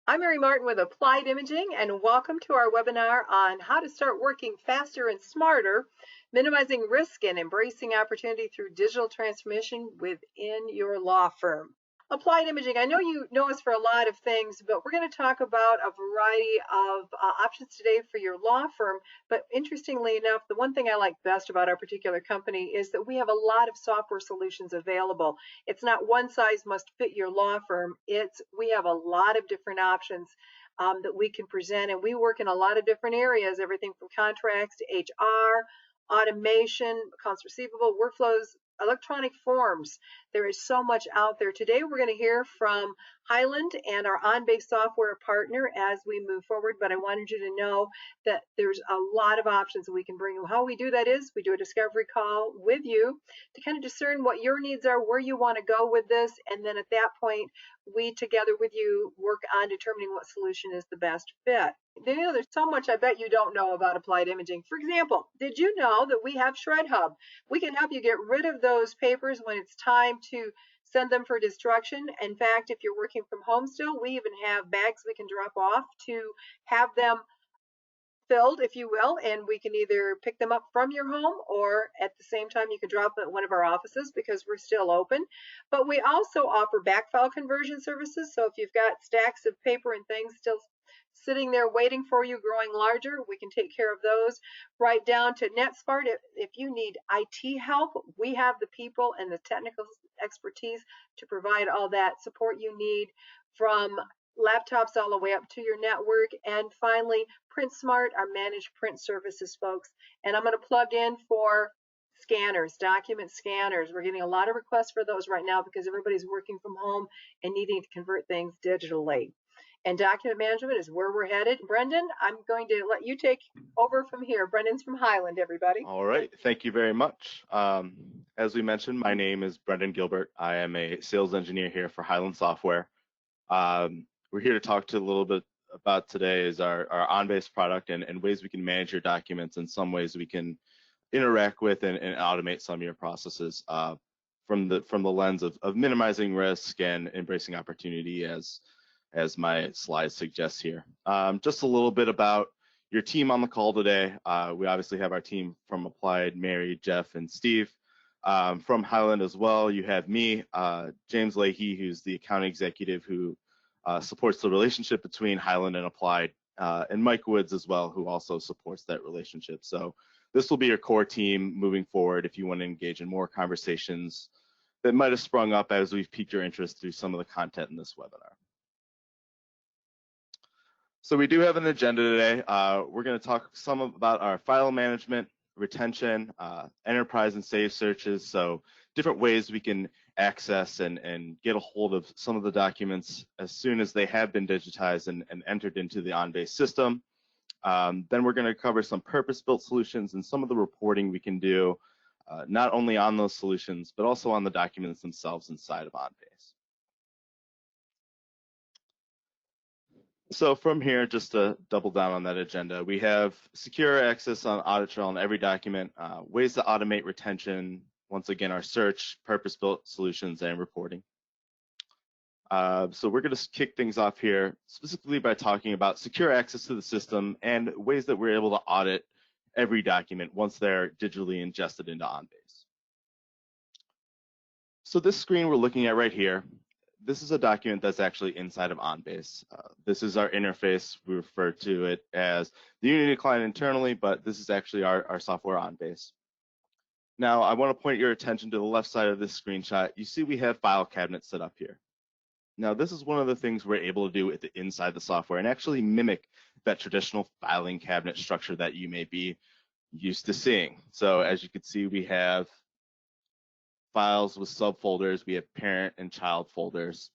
I'm Mary Martin with Applied Imaging, and welcome to our webinar on how to start working faster and smarter, minimizing risk and embracing opportunity through digital transformation within your law firm. Applied Imaging, I know you know us for a lot of things, but we're going to talk about a variety of options today for your law firm. But interestingly enough, the one thing I like best about our particular company is that we have a lot of software solutions available. It's not one size must fit your law firm. We have a lot of different options that we can present, and we work in a lot of different areas, everything from contracts to HR, automation, accounts receivable, workflows, electronic forms. There is so much out there. Today we're going to hear from Highland and our on-base software partner as we move forward, but I wanted you to know that there's a lot of options that we can bring you. How we do that is we do a discovery call with you to kind of discern what your needs are, where you want to go with this, and then at that point we together with you work on determining what solution is the best fit. There's so much I bet you don't know about Applied Imaging. For example, did you know that we have Shred Hub? We can help you get rid of those papers when it's time to send them for destruction. In fact, if you're working from home still, we even have bags we can drop off to have them filled, if you will, and we can either pick them up from your home or at the same time you can drop them at one of our offices because we're still open. But we also offer backfile conversion services. So if you've got stacks of paper and things still sitting there waiting for you, growing larger, we can take care of those, right down to NetSmart. If you need IT help, we have the people and the technical expertise to provide all that support you need, from laptops all the way up to your network. And finally, PrintSmart, our managed print services folks. And I'm going to plug in for scanners, document scanners. We're getting a lot of requests for those right now because everybody's working from home and needing to convert things digitally. And document management is where we're headed. Brendan, I'm going to let you take over from here. Brendan's from Highland, everybody. All right, thank you very much. As we mentioned, my name is Brendan Gilbert. I am a sales engineer here for Highland Software. We're here to talk to a little bit about today is our on-base product and ways we can manage your documents, and some ways we can interact with and automate some of your processes from the lens of minimizing risk and embracing opportunity, as my slide suggests here. Just a little bit about your team on the call today. We obviously have our team from Applied, Mary, Jeff, and Steve. From Highland as well, you have me, James Leahy, who's the account executive who supports the relationship between Highland and Applied, and Mike Woods as well, who also supports that relationship. So this will be your core team moving forward if you want to engage in more conversations that might have sprung up as we've piqued your interest through some of the content in this webinar. So we do have an agenda today. We're going to talk some about our file management, retention, enterprise and save searches, so different ways we can access and get a hold of some of the documents as soon as they have been digitized and entered into the on-base system. Then we're going to cover some purpose-built solutions and some of the reporting we can do, not only on those solutions, but also on the documents themselves inside of on-base. So from here, just to double down on that agenda, we have secure access on audit trail on every document, ways to automate retention, once again, our search, purpose-built solutions, and reporting. So we're going to kick things off here specifically by talking about secure access to the system and ways that we're able to audit every document once they're digitally ingested into OnBase. So this screen we're looking at right here, this is a document that's actually inside of OnBase. This is our interface. We refer to it as the Unity client internally, but this is actually our software OnBase. Now, I want to point your attention to the left side of this screenshot. You see we have file cabinets set up here. Now, this is one of the things we're able to do with the inside the software and actually mimic that traditional filing cabinet structure that you may be used to seeing. So as you can see, we have files with subfolders, we have parent and child folders.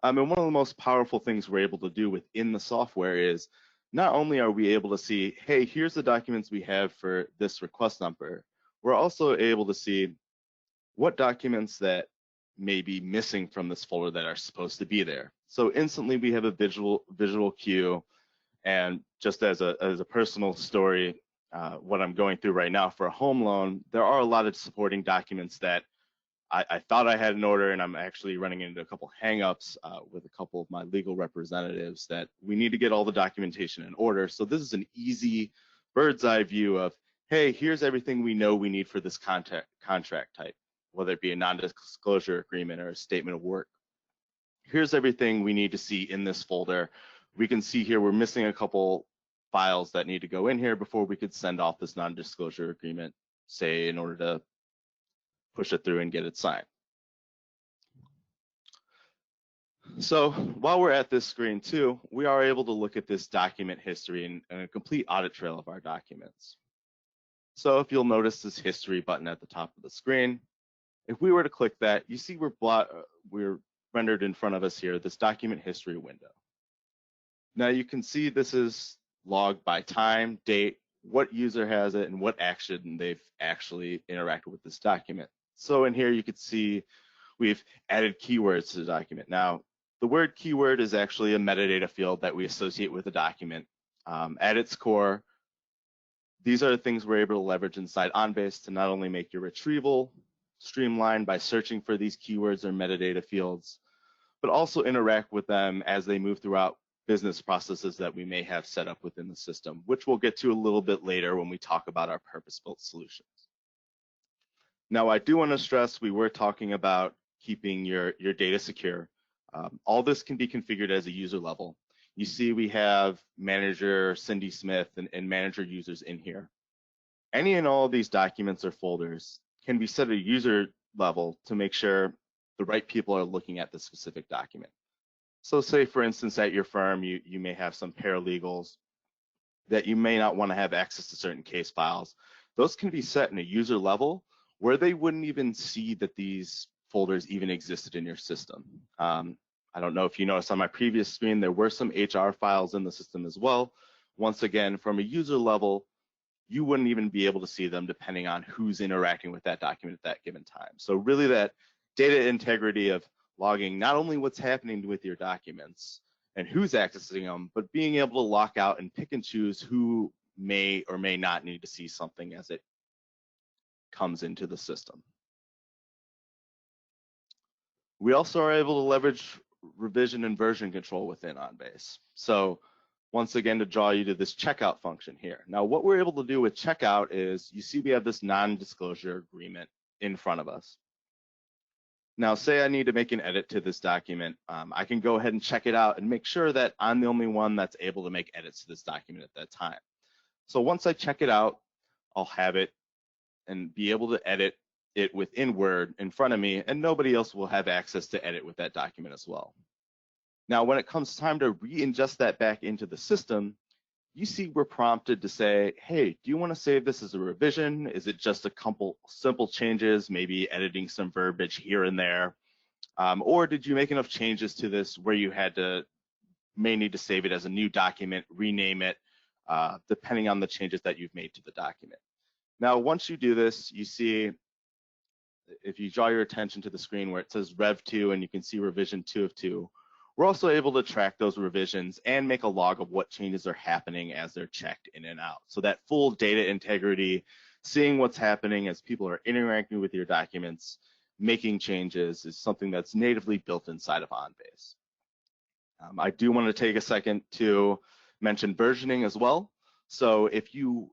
And one of the most powerful things we're able to do within the software is not only are we able to see, hey, here's the documents we have for this request number, we're also able to see what documents that may be missing from this folder that are supposed to be there. So instantly we have a visual cue, and just as a personal story, what I'm going through right now for a home loan, there are a lot of supporting documents that I thought I had an order, and I'm actually running into a couple hangups with a couple of my legal representatives that we need to get all the documentation in order. So this is an easy bird's eye view of, hey, here's everything we know we need for this contract type, whether it be a non-disclosure agreement or a statement of work. Here's everything we need to see in this folder. We can see here we're missing a couple files that need to go in here before we could send off this non-disclosure agreement, say, in order to push it through and get it signed. So while we're at this screen too, we are able to look at this document history and a complete audit trail of our documents. So if you'll notice this history button at the top of the screen, if we were to click that, you see we're rendered in front of us here, this document history window. Now you can see this is logged by time, date, what user has it, and what action they've actually interacted with this document. So in here you could see we've added keywords to the document. Now the word keyword is actually a metadata field that we associate with a document. At its core, these are the things we're able to leverage inside OnBase to not only make your retrieval streamlined by searching for these keywords or metadata fields, but also interact with them as they move throughout business processes that we may have set up within the system, which we'll get to a little bit later when we talk about our purpose-built solutions. Now, I do want to stress we were talking about keeping your data secure. All this can be configured as a user level. You see we have manager Cindy Smith and manager users in here. Any and all of these documents or folders can be set at a user level to make sure the right people are looking at the specific document. So say, for instance, at your firm, you may have some paralegals that you may not want to have access to certain case files. Those can be set in a user level where they wouldn't even see that these folders even existed in your system. I don't know if you noticed on my previous screen, there were some HR files in the system as well. Once again, from a user level, you wouldn't even be able to see them depending on who's interacting with that document at that given time. So really that data integrity of logging not only what's happening with your documents and who's accessing them, but being able to lock out and pick and choose who may or may not need to see something as it comes into the system. We also are able to leverage revision and version control within OnBase. So once again, to draw you to this checkout function here. Now, what we're able to do with checkout is you see we have this non-disclosure agreement in front of us. Now, say I need to make an edit to this document. I can go ahead and check it out and make sure that I'm the only one that's able to make edits to this document at that time. So once I check it out, I'll have it and be able to edit it within Word in front of me, and nobody else will have access to edit with that document as well. Now, when it comes time to re-ingest that back into the system, you see we're prompted to say, hey, do you want to save this as a revision? Is it just a couple simple changes, maybe editing some verbiage here and there? Or did you make enough changes to this where you may need to save it as a new document, rename it, depending on the changes that you've made to the document. Now, once you do this, you see, if you draw your attention to the screen where it says Rev 2 and you can see revision 2 of 2, we're also able to track those revisions and make a log of what changes are happening as they're checked in and out. So that full data integrity, seeing what's happening as people are interacting with your documents, making changes is something that's natively built inside of OnBase. I do want to take a second to mention versioning as well. So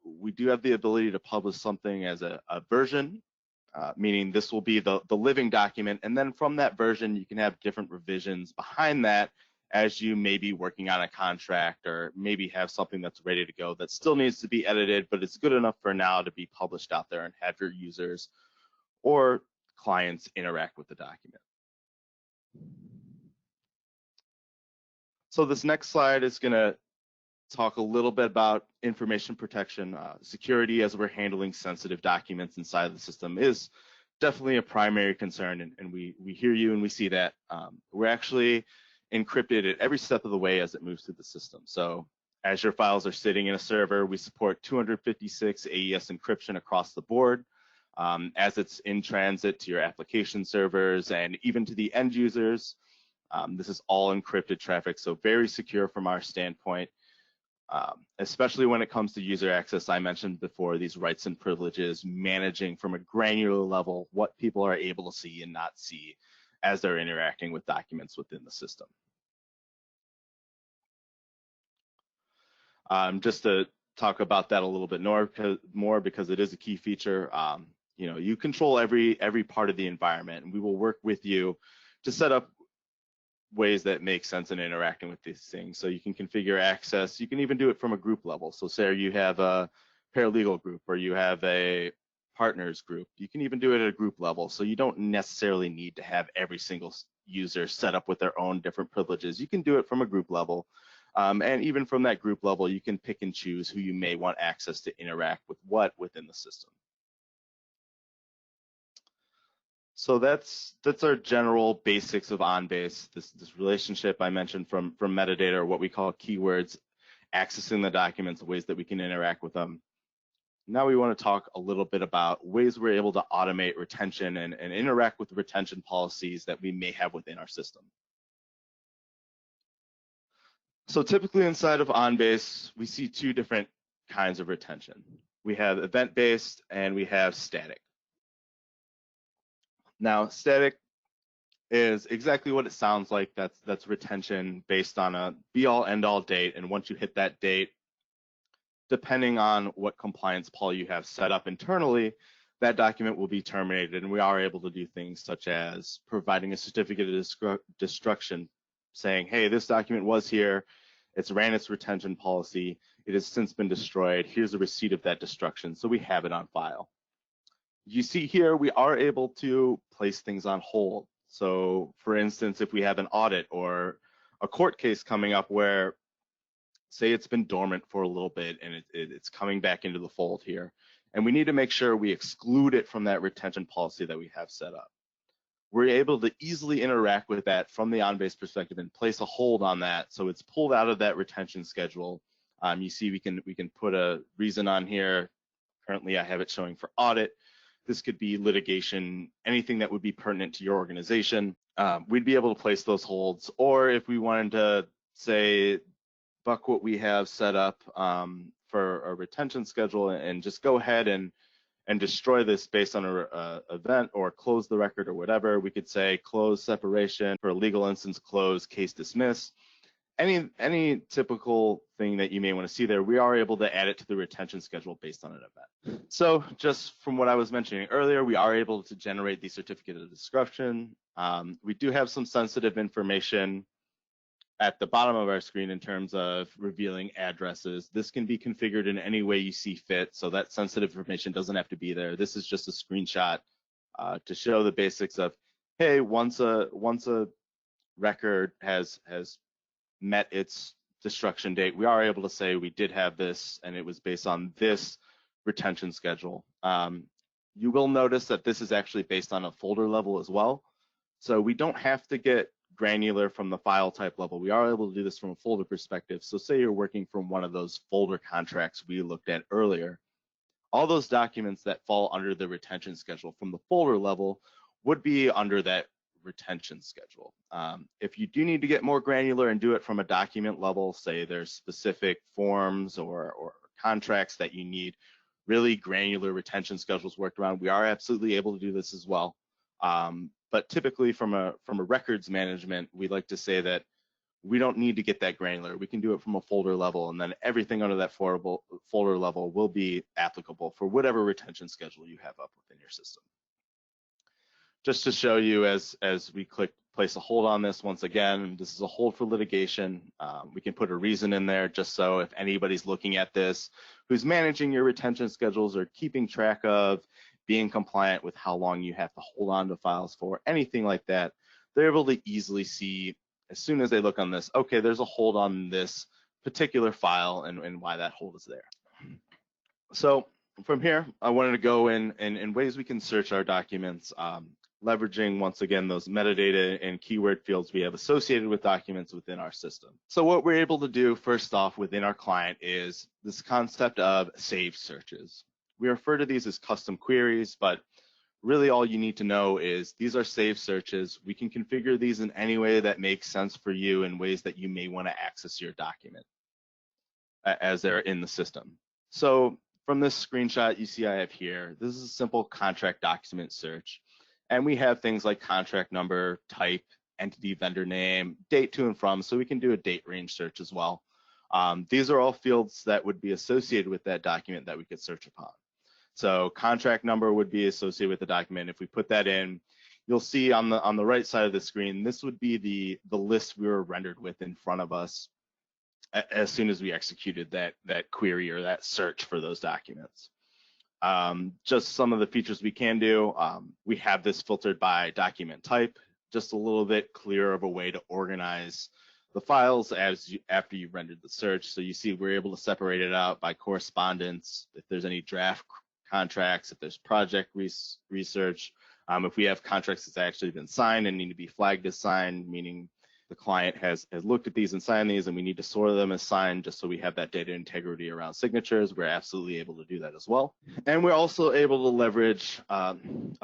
we do have the ability to publish something as a version, meaning this will be the living document, and then from that version you can have different revisions behind that as you may be working on a contract or maybe have something that's ready to go that still needs to be edited, but it's good enough for now to be published out there and have your users or clients interact with the document. So this next slide is going to talk a little bit about information protection. Security as we're handling sensitive documents inside of the system is definitely a primary concern, and we hear you and we see that. We're actually encrypted at every step of the way as it moves through the system. So as your files are sitting in a server, we support 256 AES encryption across the board. As it's in transit to your application servers and even to the end users, this is all encrypted traffic, so very secure from our standpoint. especially when it comes to user access. I mentioned before these rights and privileges, managing from a granular level what people are able to see and not see as they're interacting with documents within the system. Just to talk about that a little bit more because it is a key feature. You know, you control every part of the environment, and we will work with you to set up ways that make sense in interacting with these things. So you can configure access. You can even do it from a group level. So say you have a paralegal group or you have a partners group. You can even do it at a group level. So you don't necessarily need to have every single user set up with their own different privileges. You can do it from a group level. And even from that group level, you can pick and choose who you may want access to interact with what within the system. So that's our general basics of OnBase. This relationship I mentioned from metadata, or what we call keywords, accessing the documents, ways that we can interact with them. Now we want to talk a little bit about ways we're able to automate retention and interact with retention policies that we may have within our system. So typically inside of OnBase, we see two different kinds of retention. We have event-based and we have static. Now, static is exactly what it sounds like. That's retention based on a be-all, end-all date, and once you hit that date, depending on what compliance policy you have set up internally, that document will be terminated, and we are able to do things such as providing a certificate of destruction, saying, hey, this document was here, it's ran its retention policy, it has since been destroyed, here's a receipt of that destruction, so we have it on file. You see here, we are able to place things on hold. So for instance, if we have an audit or a court case coming up where, say it's been dormant for a little bit and it's coming back into the fold here, and we need to make sure we exclude it from that retention policy that we have set up. We're able to easily interact with that from the OnBase perspective and place a hold on that, so it's pulled out of that retention schedule. You see we can put a reason on here. Currently I have it showing for audit. This could be litigation, anything that would be pertinent to your organization. We'd be able to place those holds, or if we wanted to say, buck what we have set up for a retention schedule and just go ahead and destroy this based on a event, or close the record or whatever, we could say close separation, for a legal instance, close case dismiss. Any typical thing that you may want to see there, we are able to add it to the retention schedule based on an event. So just from what I was mentioning earlier, we are able to generate the certificate of destruction. We do have some sensitive information at the bottom of our screen in terms of revealing addresses. This can be configured in any way you see fit, so that sensitive information doesn't have to be there. This is just a screenshot to show the basics of, hey, once a record has met its destruction date, we are able to say we did have this and it was based on this retention schedule. You will notice that this is actually based on a folder level as well. So we don't have to get granular from the file type level. We are able to do this from a folder perspective. So say you're working from one of those folder contracts we looked at earlier. All those documents that fall under the retention schedule from the folder level would be under that retention schedule. If you do need to get more granular and do it from a document level, say there's specific forms or contracts that you need really granular retention schedules worked around, we are absolutely able to do this as well. But typically from a records management, we like to say that we don't need to get that granular. We can do it from a folder level, and then everything under that folder level will be applicable for whatever retention schedule you have up within your system. Just to show you, as we click place a hold on this, once again, this is a hold for litigation. We can put a reason in there just so if anybody's looking at this, who's managing your retention schedules or keeping track of being compliant with how long you have to hold on to files for, anything like that, they're able to easily see as soon as they look on this, okay, there's a hold on this particular file and why that hold is there. So from here, I wanted to go in ways we can search our documents, leveraging, once again, those metadata and keyword fields we have associated with documents within our system. So what we're able to do first off within our client is this concept of saved searches. We refer to these as custom queries, but really all you need to know is these are saved searches. We can configure these in any way that makes sense for you in ways that you may want to access your document. as they're in the system. So from this screenshot you see I have here, this is a simple contract document search. And we have things like contract number, type, entity vendor name, date to and from, so we can do a date range search as well. These are all fields that would be associated with that document that we could search upon. So contract number would be associated with the document. If we put that in, you'll see on the right side of the screen, this would be the list we were rendered with in front of us as soon as we executed that query or that search for those documents. Just some of the features we can do. We have this filtered by document type, just a little bit clearer of a way to organize the files after you've rendered the search. So you see we're able to separate it out by correspondence, if there's any draft contracts, if there's project research, if we have contracts that's actually been signed and need to be flagged as signed, meaning the client has looked at these and signed these and we need to sort them as signed just so we have that data integrity around signatures, we're absolutely able to do that as well. And we're also able to leverage a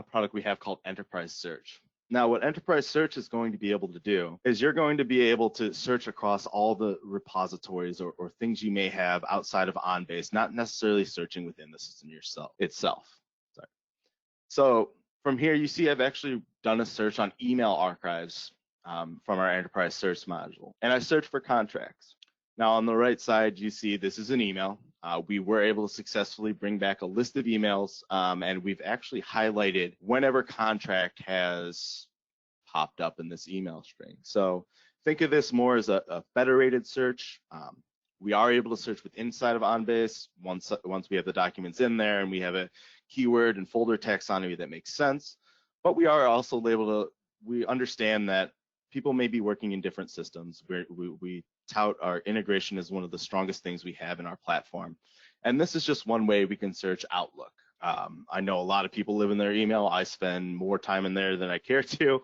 product we have called Enterprise Search. Now, what Enterprise Search is going to be able to do is you're going to be able to search across all the repositories or things you may have outside of OnBase, not necessarily searching within the system itself. Sorry. So from here, you see I've actually done a search on email archives from our Enterprise Search module, and I searched for contracts. Now on the right side, you see this is an email. We were able to successfully bring back a list of emails, and we've actually highlighted whenever contract has popped up in this email string. So think of this more as a federated search. We are able to search with inside of OnBase once we have the documents in there and we have a keyword and folder taxonomy that makes sense. But we are also able to, we understand that people may be working in different systems. We tout our integration as one of the strongest things we have in our platform. And this is just one way we can search Outlook. I know a lot of people live in their email. I spend more time in there than I care to.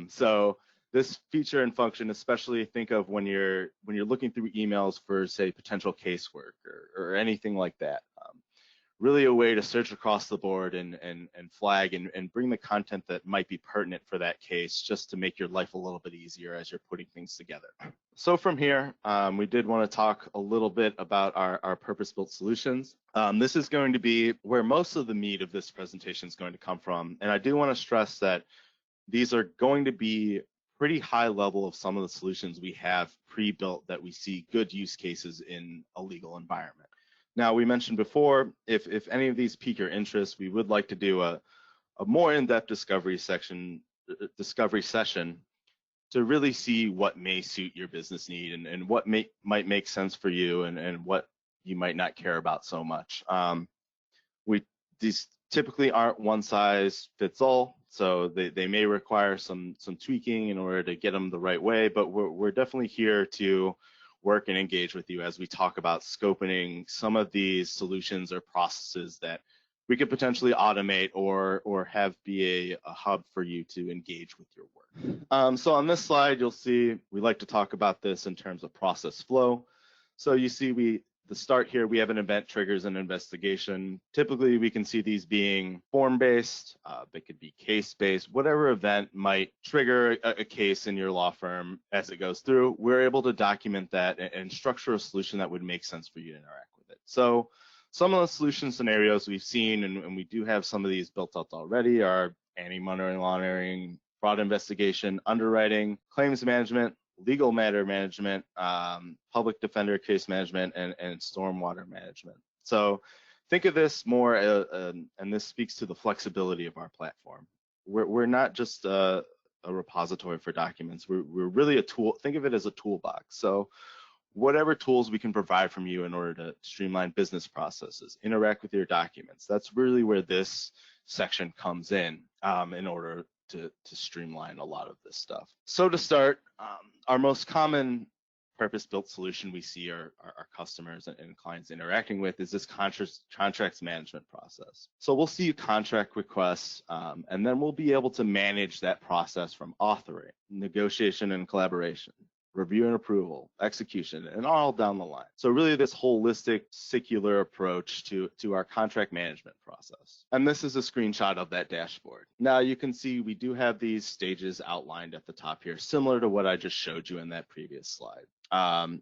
So this feature and function, especially think of when you're looking through emails for, say, potential casework or anything like that. Really a way to search across the board and flag and bring the content that might be pertinent for that case, just to make your life a little bit easier as you're putting things together. So from here, we did want to talk a little bit about our purpose-built solutions. This is going to be where most of the meat of this presentation is going to come from. And I do want to stress that these are going to be pretty high level of some of the solutions we have pre-built that we see good use cases in a legal environment. Now, we mentioned before, if any of these pique your interest, we would like to do a more in-depth discovery session to really see what may suit your business need and what might make sense for you and what you might not care about so much. These typically aren't one size fits all, so they may require some tweaking in order to get them the right way, but we're definitely here to work and engage with you as we talk about scoping some of these solutions or processes that we could potentially automate or have be a hub for you to engage with your work. So on this slide, you'll see we like to talk about this in terms of process flow. So you see the start here, we have an event triggers an investigation. Typically, we can see these being form-based, they could be case-based, whatever event might trigger a case in your law firm as it goes through. We're able to document that and structure a solution that would make sense for you to interact with it. So some of the solution scenarios we've seen, and we do have some of these built out already, are anti-money laundering, fraud investigation, underwriting, claims management, legal matter management, public defender case management, and stormwater management. So think of this more, and this speaks to the flexibility of our platform. We're not just a repository for documents. We're really a tool. Think of it as a toolbox. So whatever tools we can provide from you in order to streamline business processes, interact with your documents, that's really where this section comes in order to streamline a lot of this stuff. So to start, our most common purpose-built solution we see our customers and clients interacting with is this contracts management process. So we'll see contract requests, and then we'll be able to manage that process from authoring, negotiation and collaboration, review and approval, execution, and all down the line. So really this holistic, secular approach to our contract management process. And this is a screenshot of that dashboard. Now you can see we do have these stages outlined at the top here, similar to what I just showed you in that previous slide.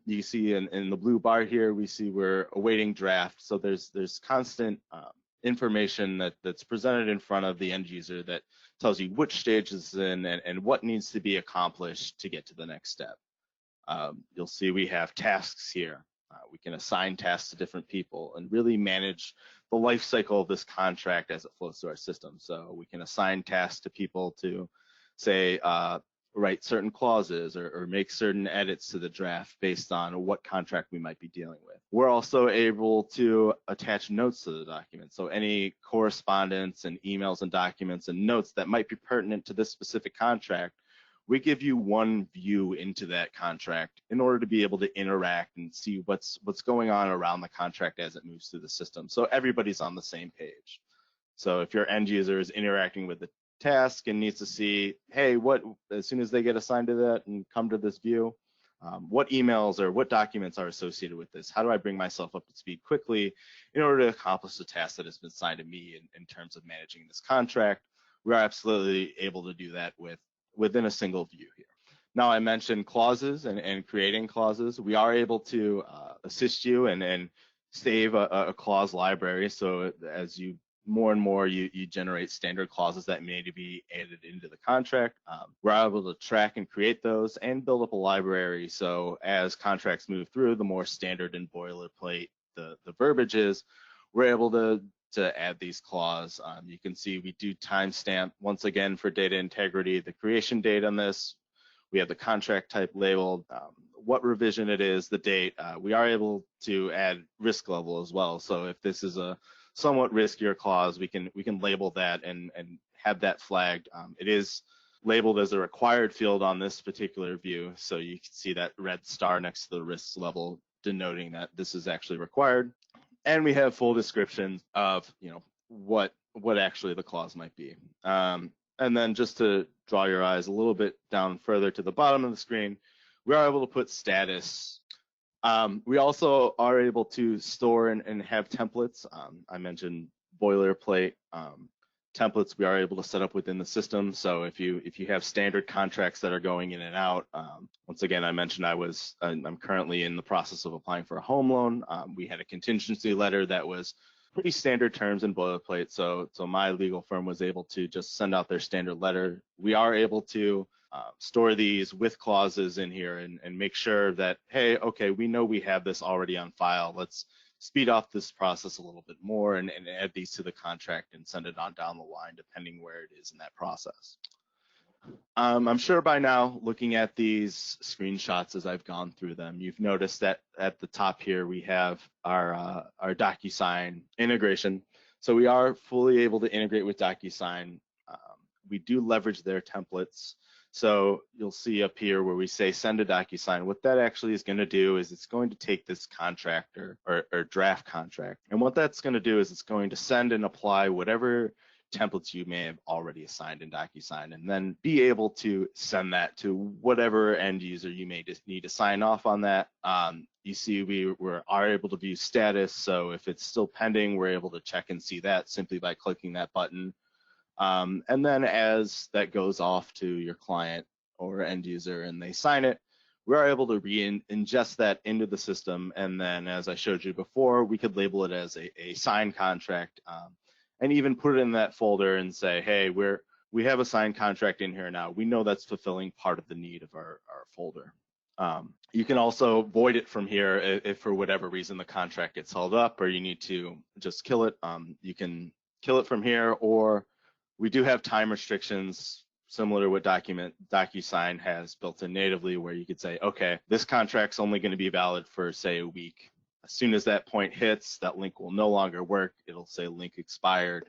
You see in the blue bar here, we see we're awaiting draft. So there's constant information that's presented in front of the end user that tells you which stage is in and what needs to be accomplished to get to the next step. You'll see we have tasks here. We can assign tasks to different people and really manage the life cycle of this contract as it flows through our system. So we can assign tasks to people to say, write certain clauses or make certain edits to the draft based on what contract we might be dealing with. We're also able to attach notes to the document. So any correspondence and emails and documents and notes that might be pertinent to this specific contract, we give you one view into that contract in order to be able to interact and see what's going on around the contract as it moves through the system. So everybody's on the same page. So if your end user is interacting with the task and needs to see, hey, as soon as they get assigned to that and come to this view, what emails or what documents are associated with this? How do I bring myself up to speed quickly in order to accomplish the task that has been assigned to me in terms of managing this contract? We're absolutely able to do that within a single view here. Now I mentioned clauses and creating clauses. We are able to assist you and save a clause library. So as you more and more you generate standard clauses that may need to be added into the contract. We're able to track and create those and build up a library. So as contracts move through, the more standard and boilerplate the verbiage is, we're able to add these clauses. You can see we do timestamp once again for data integrity, the creation date on this. We have the contract type labeled, what revision it is, the date. We are able to add risk level as well. So if this is a somewhat riskier clause, we can label that and have that flagged. It is labeled as a required field on this particular view, so you can see that red star next to the risk level denoting that this is actually required. And we have full descriptions of what actually the clause might be. And then just to draw your eyes a little bit down further to the bottom of the screen, we are able to put status. We also are able to store and have templates. I mentioned boilerplate templates we are able to set up within the system. So if you have standard contracts that are going in and out, once again, I mentioned I'm currently in the process of applying for a home loan. We had a contingency letter that was pretty standard terms and boilerplate. So my legal firm was able to just send out their standard letter. We are able to store these with clauses in here and make sure that, hey, okay, we know we have this already on file. Let's speed up this process a little bit more and add these to the contract and send it on down the line, depending where it is in that process. I'm sure by now, looking at these screenshots as I've gone through them, you've noticed that at the top here, we have our DocuSign integration. So we are fully able to integrate with DocuSign. We do leverage their templates. So you'll see up here where we say send a DocuSign. What that actually is going to do is it's going to take this contract or draft contract. And what that's going to do is it's going to send and apply whatever templates you may have already assigned in DocuSign, and then be able to send that to whatever end user you may just need to sign off on that. You see we are able to view status. So if it's still pending, we're able to check and see that simply by clicking that button. And then as that goes off to your client or end user and they sign it, we are able to ingest that into the system. And then as I showed you before, we could label it as a signed contract and even put it in that folder and say, hey, we have a signed contract in here now. We know that's fulfilling part of the need of our folder. You can also void it from here if for whatever reason the contract gets held up or you need to just kill it. You can kill it from here, or we do have time restrictions similar to what DocuSign has built in natively, where you could say, okay, this contract's only going to be valid for, say, a week. As soon as that point hits, that link will no longer work. It'll say link expired.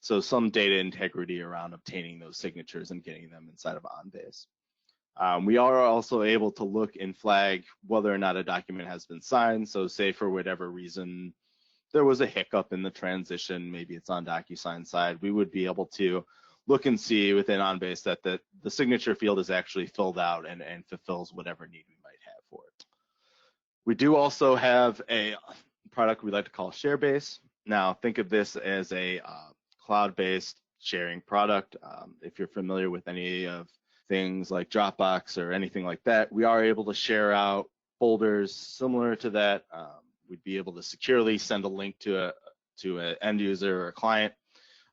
So some data integrity around obtaining those signatures and getting them inside of OnBase. We are also able to look and flag whether or not a document has been signed. So say for whatever reason, there was a hiccup in the transition, maybe it's on DocuSign side, we would be able to look and see within OnBase that the signature field is actually filled out and fulfills whatever need we might for it. We do also have a product we like to call ShareBase. Now, think of this as a cloud-based sharing product. If you're familiar with any of things like Dropbox or anything like that, we are able to share out folders similar to that. We'd be able to securely send a link to an end user or a client,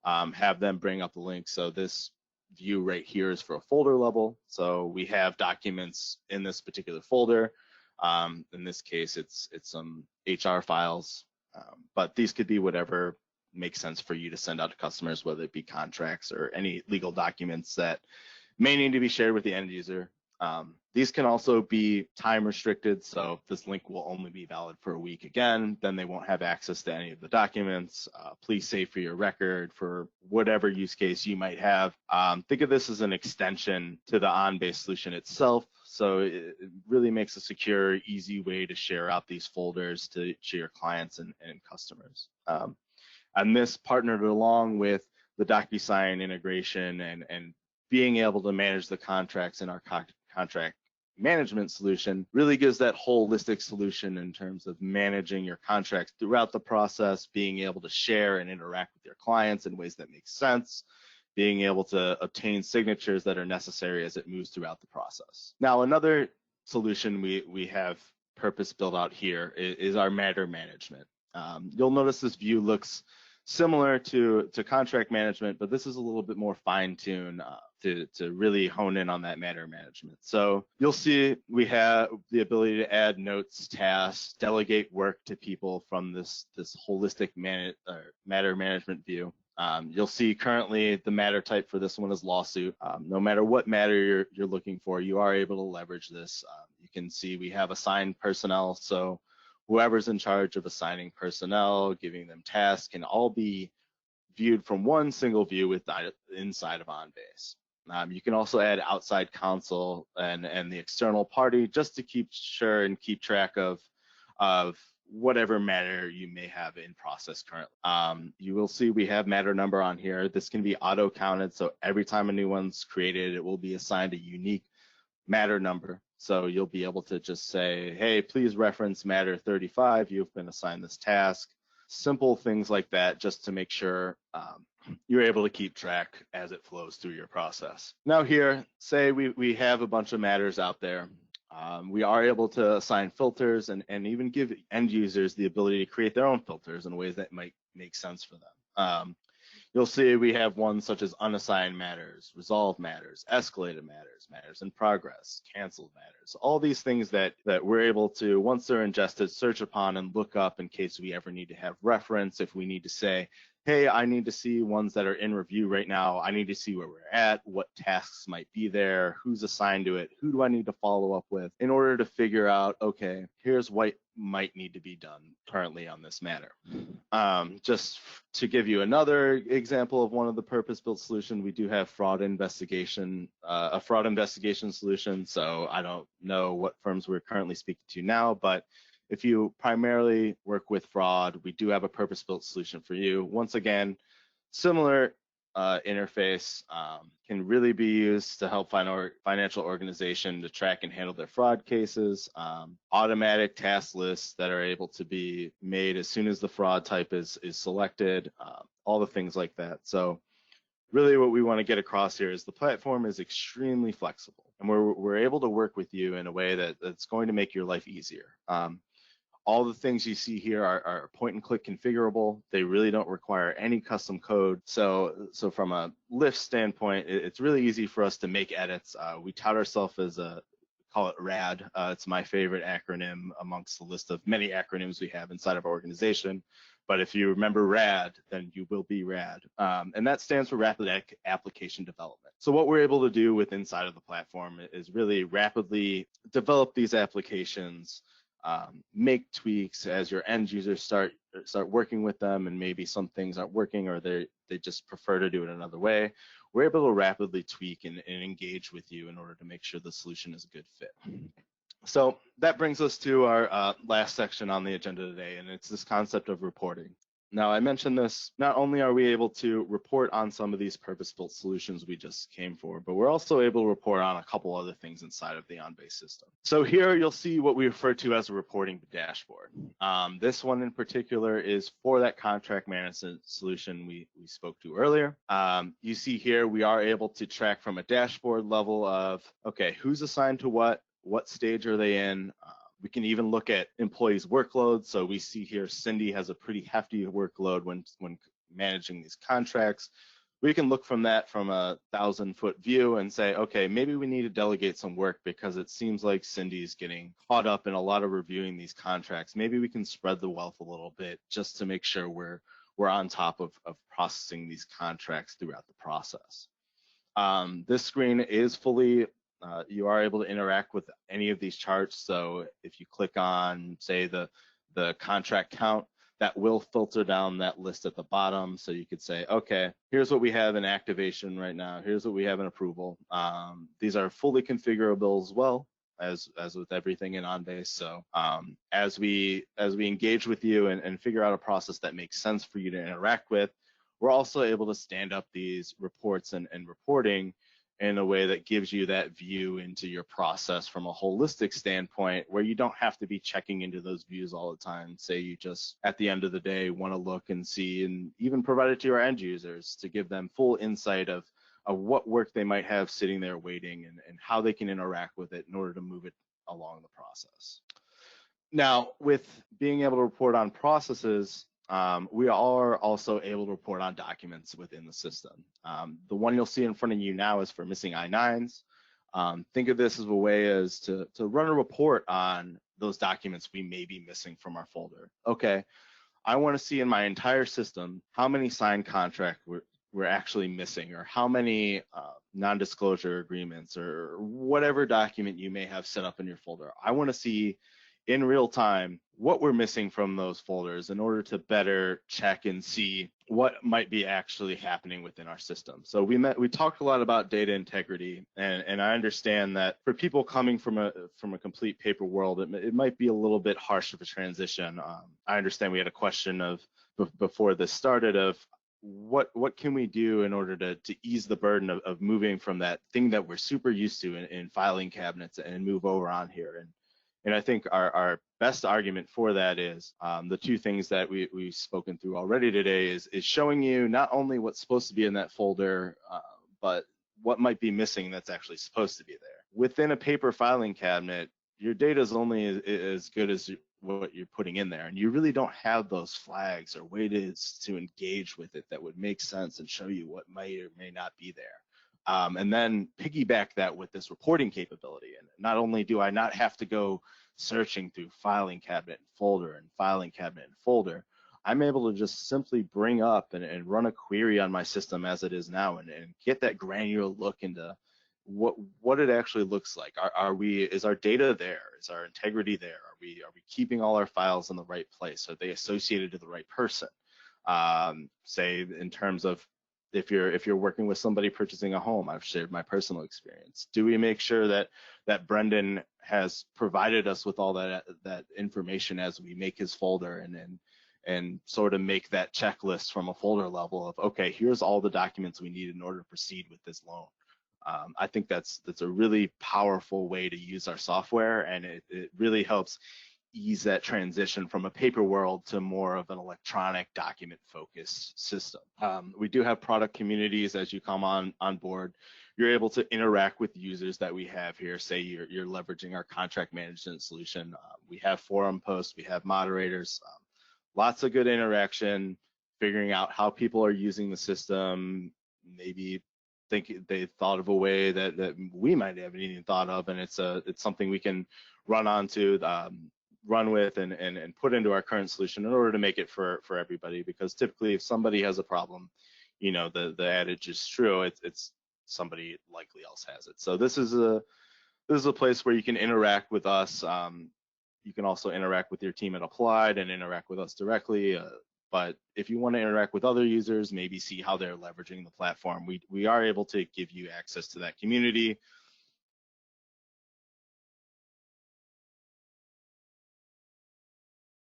have them bring up the link. So this view right here is for a folder level. So we have documents in this particular folder. In this case, it's some HR files, but these could be whatever makes sense for you to send out to customers, whether it be contracts or any legal documents that may need to be shared with the end user. These can also be time restricted, so this link will only be valid for a week again, then they won't have access to any of the documents. Please save for your record for whatever use case you might have. Think of this as an extension to the OnBase solution itself, so it really makes a secure, easy way to share out these folders to your clients and customers. And this partnered along with the DocuSign integration and being able to manage the contracts in our contract management solution really gives that holistic solution in terms of managing your contracts throughout the process, being able to share and interact with your clients in ways that make sense, being able to obtain signatures that are necessary as it moves throughout the process. Now, another solution we have purpose built out here is our matter management. You'll notice this view looks similar to contract management, but this is a little bit more fine-tuned to really hone in on that matter management. So you'll see we have the ability to add notes, tasks, delegate work to people from this holistic matter management view. You'll see currently the matter type for this one is lawsuit. No matter what matter you're looking for, you are able to leverage this. You can see we have assigned personnel, so whoever's in charge of assigning personnel, giving them tasks, can all be viewed from one single view inside of OnBase. You can also add outside counsel and the external party just to keep sure and keep track of whatever matter you may have in process currently. You will see we have matter number on here. This can be auto counted, so every time a new one's created, it will be assigned a unique matter number. So you'll be able to just say, hey, please reference matter 35. You've been assigned this task. Simple things like that, just to make sure you're able to keep track as it flows through your process. Now here, say we have a bunch of matters out there. We are able to assign filters and even give end users the ability to create their own filters in ways that might make sense for them. You'll see we have ones such as unassigned matters, resolved matters, escalated matters, matters in progress, canceled matters, all these things that we're able to, once they're ingested, search upon and look up in case we ever need to have reference. If we need to say, hey, I need to see ones that are in review right now. I need to see where we're at, what tasks might be there, who's assigned to it, who do I need to follow up with in order to figure out, okay, here's what might need to be done currently on this matter. Just to give you another example of one of the purpose-built solutions, we do have fraud investigation, a fraud investigation solution. So I don't know what firms we're currently speaking to now, but if you primarily work with fraud, we do have a purpose-built solution for you. Once again, similar interface, can really be used to help financial organization to track and handle their fraud cases, automatic task lists that are able to be made as soon as the fraud type is selected, all the things like that. So really what we want to get across here is the platform is extremely flexible, and we're able to work with you in a way that's going to make your life easier. All the things you see here are point and click configurable. They really don't require any custom code. So from a Lyft standpoint, it's really easy for us to make edits. We tout ourselves as call it RAD. It's my favorite acronym amongst the list of many acronyms we have inside of our organization. But if you remember RAD, then you will be RAD. And that stands for Rapid Application Development. So what we're able to do with inside of the platform is really rapidly develop these applications, make tweaks as your end users start working with them, and maybe some things aren't working or they just prefer to do it another way. We're able to rapidly tweak and engage with you in order to make sure the solution is a good fit. So that brings us to our last section on the agenda today, and it's this concept of reporting. Now, I mentioned this, not only are we able to report on some of these purpose-built solutions we just came for, but we're also able to report on a couple other things inside of the OnBase system. So here you'll see what we refer to as a reporting dashboard. This one in particular is for that contract management solution we spoke to earlier. You see here we are able to track from a dashboard level of, okay, who's assigned to what stage are they in? We can even look at employees' workloads. So we see here Cindy has a pretty hefty workload when managing these contracts. We can look from that from a 1,000-foot view and say, okay, maybe we need to delegate some work because it seems like Cindy's getting caught up in a lot of reviewing these contracts. Maybe we can spread the wealth a little bit just to make sure we're on top of processing these contracts throughout the process. This screen is fully you are able to interact with any of these charts. So if you click on, say, the contract count, that will filter down that list at the bottom. So you could say, okay, here's what we have in activation right now. Here's what we have in approval. These are fully configurable as well as with everything in OnBase. So as we engage with you and figure out a process that makes sense for you to interact with, we're also able to stand up these reports and reporting in a way that gives you that view into your process from a holistic standpoint, where you don't have to be checking into those views all the time. Say you just, at the end of the day, want to look and see and even provide it to your end users to give them full insight of what work they might have sitting there waiting and how they can interact with it in order to move it along the process. Now, with being able to report on processes, we are also able to report on documents within the system. The one you'll see in front of you now is for missing I-9s. Think of this as a way as to run a report on those documents we may be missing from our folder. Okay, I want to see in my entire system how many signed contracts we're actually missing, or how many non-disclosure agreements or whatever document you may have set up in your folder. I want to see in real time what we're missing from those folders in order to better check and see what might be actually happening within our system. So we talked a lot about data integrity, and I understand that for people coming from a complete paper world, it might be a little bit harsh of a transition. I understand we had a question of before this started of what can we do in order to ease the burden of moving from that thing that we're super used to in filing cabinets and move over on here. And I think our best argument for that is the two things that we've spoken through already today is showing you not only what's supposed to be in that folder, but what might be missing that's actually supposed to be there. Within a paper filing cabinet, your data is only as good as what you're putting in there, and you really don't have those flags or ways to engage with it that would make sense and show you what may or may not be there. And then piggyback that with this reporting capability. And not only do I not have to go searching through filing cabinet and folder and filing cabinet and folder, I'm able to just simply bring up and run a query on my system as it is now and get that granular look into what it actually looks like. Is our data there? Is our integrity there? Are we keeping all our files in the right place? Are they associated to the right person? Say in terms of if you're working with somebody purchasing a home, I've shared my personal experience. Do we make sure that Brendan has provided us with all that information as we make his folder and sort of make that checklist from a folder level of, okay, here's all the documents we need in order to proceed with this loan. I think that's a really powerful way to use our software, and it really helps ease that transition from a paper world to more of an electronic document focused system. We do have product communities as you come on board. You're able to interact with users that we have here. Say you're leveraging our contract management solution. We have forum posts, we have moderators, lots of good interaction, figuring out how people are using the system, maybe think they thought of a way that we might haven't even thought of, and it's something we can run with and put into our current solution in order to make it for everybody. Because typically, if somebody has a problem, you know, the adage is true. It's somebody likely else has it. So this is a place where you can interact with us. You can also interact with your team at Applied and interact with us directly. But if you want to interact with other users, maybe see how they're leveraging the platform, we are able to give you access to that community.